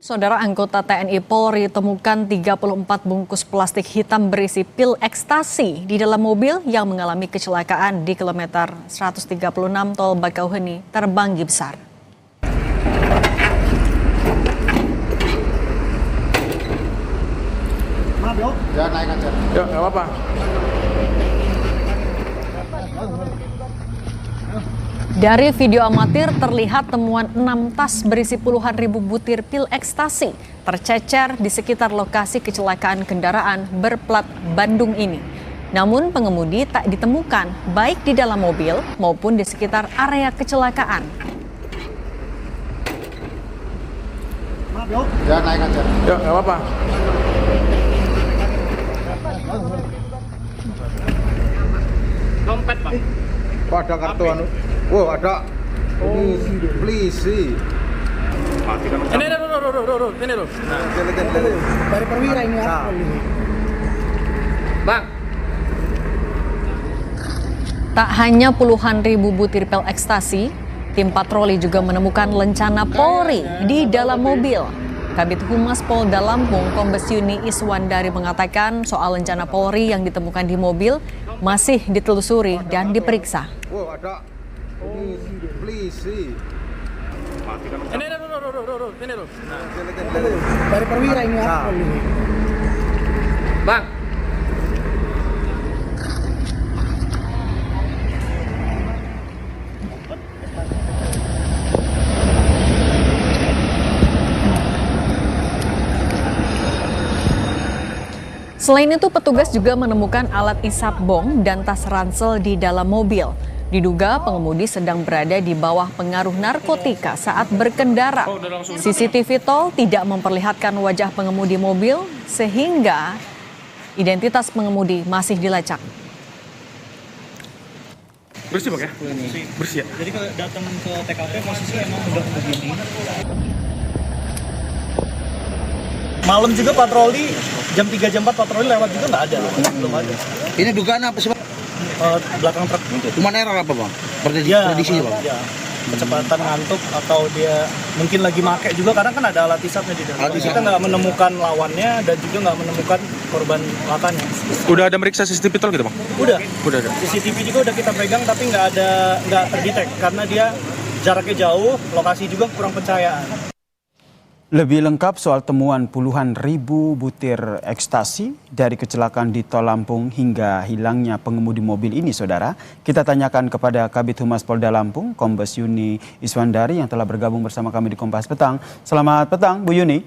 Saudara anggota TNI Polri temukan 34 bungkus plastik hitam berisi pil ekstasi di dalam mobil yang mengalami kecelakaan di kilometer 136 Tol Bakauheni, Terbanggi Besar. Maaf yo. Ya naik aja. Ya nggak apa-apa. Dari video amatir terlihat temuan 6 tas berisi puluhan ribu butir pil ekstasi tercecer di sekitar lokasi kecelakaan kendaraan berplat Bandung ini. Namun pengemudi tak ditemukan baik di dalam mobil maupun di sekitar area kecelakaan. Maaf yo. Ya naik aja. Ya nggak apa-apa. Dompet, Pak. Oh, ada kartu anu. Wow, ada. Ini please sih. Ini loh. Ini loh. Dari perwira ini Bang, Tak hanya puluhan ribu butir pil ekstasi, tim patroli juga menemukan lencana Polri di dalam mobil. Kabid Humas Polda Lampung Kombes Yuni Iswandari mengatakan soal lencana Polri yang ditemukan di mobil masih ditelusuri dan diperiksa. Wow, ada. Ini please sih. Ini loh. Ini loh. Dari perwira ini Bang. Selain itu, petugas juga menemukan alat isap bong dan tas ransel di dalam mobil. Diduga pengemudi sedang berada di bawah pengaruh narkotika saat berkendara. CCTV tol tidak memperlihatkan wajah pengemudi mobil sehingga identitas pengemudi masih dilacak. Bersih Bang ya? Bersih ya? Jadi kalau datang ke TKP posisinya emang udah begini. Malam juga patroli, jam 3 jam 4 patroli lewat juga nggak ada, belum ada. Ini dugaan apa sih, Bang? Belakang truk. Cuman error apa, Bang? Prediksi, Bang. Ya, kecepatan ngantuk atau dia mungkin lagi make juga, karena kan ada alat isapnya di dalam. Alat isap. Kita nggak menemukan lawannya dan juga nggak menemukan korban lakannya. Udah ada meriksa CCTV tol gitu Bang? Udah Udah ada. CCTV juga udah kita pegang tapi nggak terdetek karena dia jaraknya jauh, lokasi juga kurang pencahayaan. Lebih lengkap soal temuan puluhan ribu butir ekstasi dari kecelakaan di Tol Lampung hingga hilangnya pengemudi mobil ini, saudara. Kita tanyakan kepada Kabid Humas Polda Lampung, Kombes Yuni Iswandari yang telah bergabung bersama kami di Kompas Petang. Selamat petang, Bu Yuni.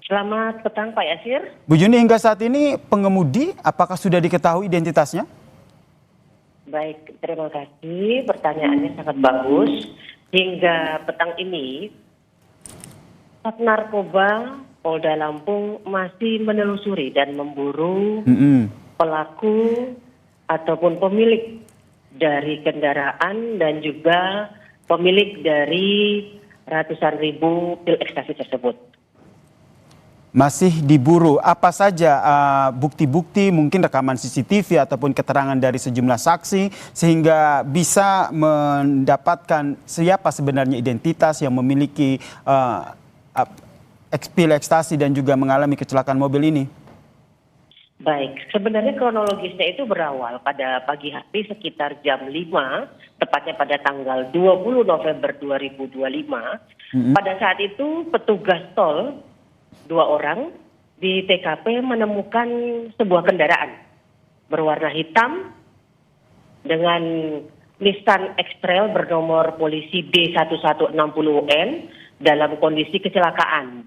Selamat petang, Pak Yasir. Bu Yuni, hingga saat ini pengemudi apakah sudah diketahui identitasnya? Baik, terima kasih. Pertanyaannya sangat bagus. Hingga petang ini, Sat Narkoba Polda Lampung masih menelusuri dan memburu pelaku ataupun pemilik dari kendaraan dan juga pemilik dari ratusan ribu pil ekstasi tersebut. Masih diburu. Apa saja bukti-bukti, mungkin rekaman CCTV ataupun keterangan dari sejumlah saksi sehingga bisa mendapatkan siapa sebenarnya identitas yang memiliki pil ekstasi dan juga mengalami kecelakaan mobil ini? Baik, sebenarnya kronologisnya itu berawal pada pagi hari sekitar jam 5, tepatnya pada tanggal 20 November 2025. Pada saat itu petugas tol, 2 orang di TKP menemukan sebuah kendaraan berwarna hitam dengan Nissan X-Trail bernomor polisi D1160N dalam kondisi kecelakaan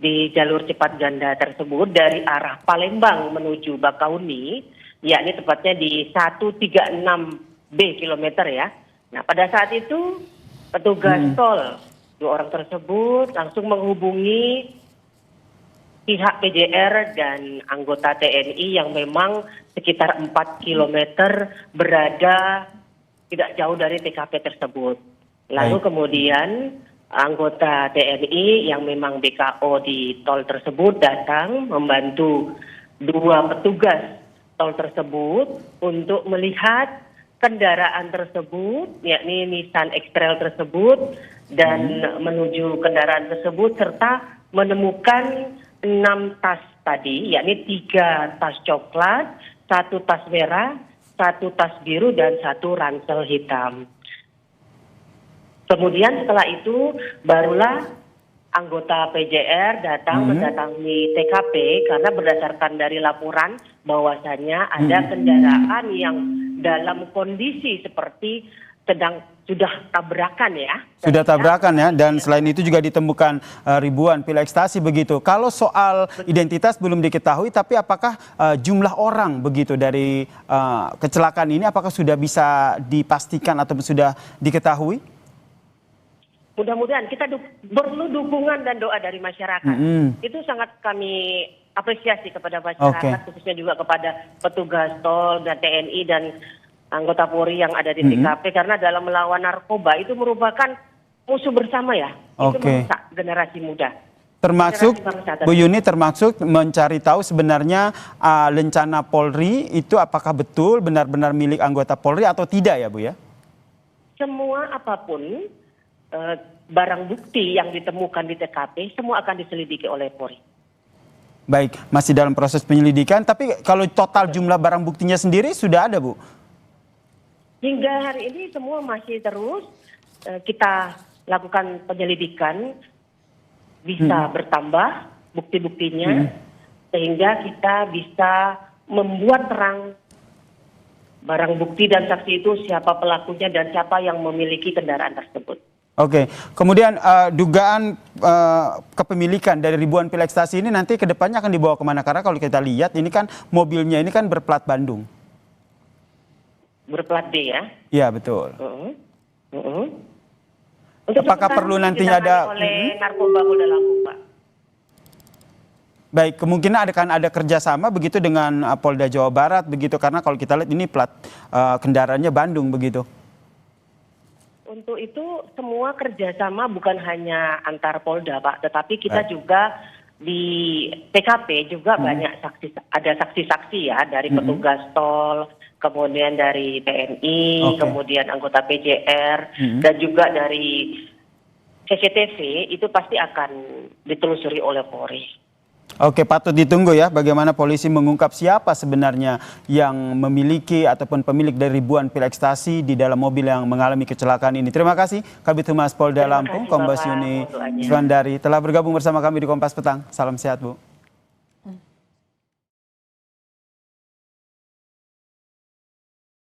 di jalur cepat ganda tersebut dari arah Palembang menuju Bakauheni, yakni tepatnya di 136B kilometer ya. Nah, pada saat itu petugas tol 2 orang tersebut langsung menghubungi pihak PJR dan anggota TNI yang memang sekitar 4 kilometer berada tidak jauh dari TKP tersebut. Lalu kemudian anggota TNI yang memang BKO di tol tersebut datang membantu 2 petugas tol tersebut untuk melihat kendaraan tersebut, yakni Nissan X-Trail tersebut, dan menuju kendaraan tersebut serta menemukan 6 tas tadi, yakni 3 tas coklat, 1 tas merah, 1 tas biru, dan 1 ransel hitam. Kemudian setelah itu barulah anggota PJR datang mendatangi TKP karena berdasarkan dari laporan bahwasannya ada kendaraan yang dalam kondisi seperti sudah tabrakan ya. Sudah tabrakan ya, dan selain itu juga ditemukan ribuan pil ekstasi begitu. Kalau soal identitas belum diketahui, tapi apakah jumlah orang begitu dari kecelakaan ini apakah sudah bisa dipastikan atau sudah diketahui? Mudah-mudahan kita perlu dukungan dan doa dari masyarakat. Itu sangat kami apresiasi kepada masyarakat, khususnya juga kepada petugas tol dan TNI dan anggota Polri yang ada di TKP, karena dalam melawan narkoba itu merupakan musuh bersama ya. Itu merusak generasi muda. Termasuk Bu Yuni, termasuk mencari tahu sebenarnya lencana Polri itu apakah betul benar-benar milik anggota Polri atau tidak ya Bu ya? Semua apapun barang bukti yang ditemukan di TKP semua akan diselidiki oleh Polri. Baik, masih dalam proses penyelidikan, tapi kalau total jumlah barang buktinya sendiri sudah ada Bu? Hingga hari ini semua masih terus kita lakukan penyelidikan, bisa bertambah bukti-buktinya sehingga kita bisa membuat terang barang bukti dan saksi itu siapa pelakunya dan siapa yang memiliki kendaraan tersebut. Oke, kemudian dugaan kepemilikan dari ribuan pil ekstasi ini nanti ke depannya akan dibawa kemana? Karena kalau kita lihat ini kan mobilnya ini kan berplat Bandung. Berplat D ya? Iya betul. Untuk apakah perlu nantinya ada oleh narkoba Polda Lampung, Pak? Baik, kemungkinan akan ada kerjasama begitu dengan Polda Jawa Barat begitu, karena kalau kita lihat ini plat kendaraannya Bandung begitu. Untuk itu semua kerjasama bukan hanya antar Polda Pak, tetapi kita juga di TKP juga banyak ada saksi-saksi ya dari petugas tol, kemudian dari TNI, kemudian anggota PJR, dan juga dari CCTV itu pasti akan ditelusuri oleh Polri. Oke, patut ditunggu ya bagaimana polisi mengungkap siapa sebenarnya yang memiliki ataupun pemilik dari ribuan pil ekstasi di dalam mobil yang mengalami kecelakaan ini. Terima kasih Kabid Humas Polda Lampung, Kombes Yuni Suwandari telah bergabung bersama kami di Kompas Petang. Salam sehat Bu.